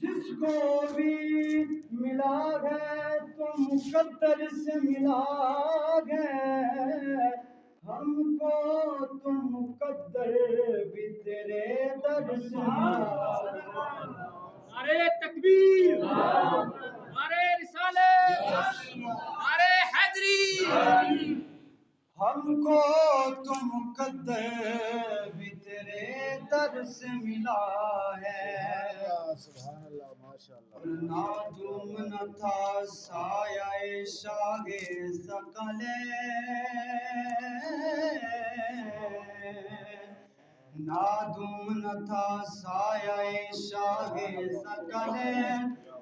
جس کو بھی ملا ہے تو مقدر سے ملا ہے، ہم کو تو مقدر بھی تیرے در سے ملا ہے۔ نعرے تکبیر، نعرے رسالت، نعرے حیدری۔ ہم کو تو مقدر بھی تیرے در سے ملا ہے، سبحان اللہ، ماشاء اللہ۔ نادم نہ تھا سایہ شاہ ثقل، نادم نہ تھا سایہ شاہ ثقل،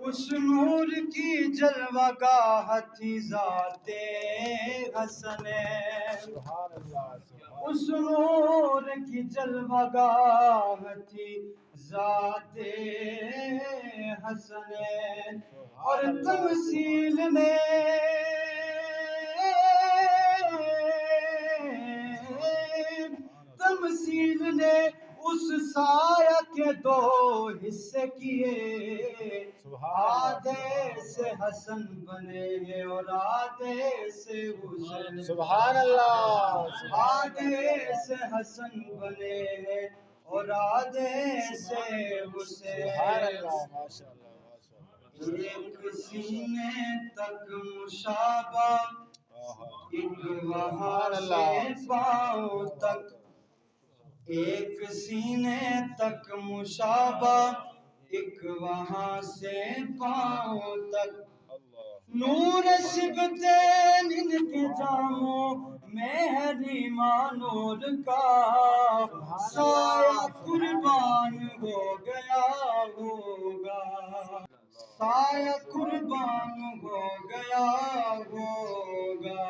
اس نور کی جلوہ گاہ تھی ذات حسن، سبحان اللہ، سبحان اس نور کی جلوہ گاہ تھی ذات حسن، اور تمثیل نے اس سایہ کے دو حصے کیے، آدھے سے حسن بنے ہیں اور آدھے سے حسین، سبحان اللہ، آدھے سے حسن بنے ہیں اور آدھے سے حسین، سبحان اللہ، ماشاء اللہ، ماشاء اللہ۔ ایک سینے تک مشابہ، ایک وہاں سے پاؤں تک، ایک سینے تک مشابہ، ایک وہاں سے پاؤں تک، نور شبتین ان کے جاموں میں ہے ایمان نور کا، سایہ قربان ہو گیا ہوگا، سایہ قربان ہو گیا ہوگا،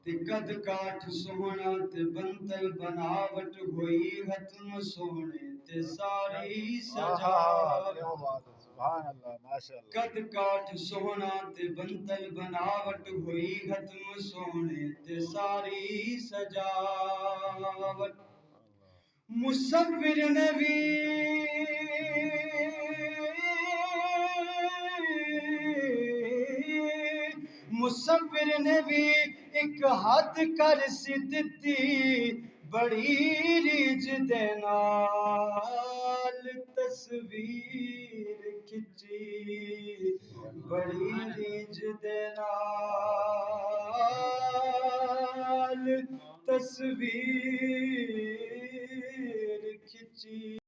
تے قد کاٹھ سوہنا تے بنتل بناوٹ ہوئی ختم سوہنے تے ساری سجاوٹ، کیا بات ہے، سبحان اللہ، ماشاء اللہ۔ قد کاٹھ سوہنا تے بنتل بناوٹ ہوئی ختم سوہنے تے ساری سجاوٹ، مصور نے بھی مصور نے بھی ایک حد کر سی دتی، بڑی ریج دے نال تصویر کھچی، بڑی ریج دے نال تصویر کھچی۔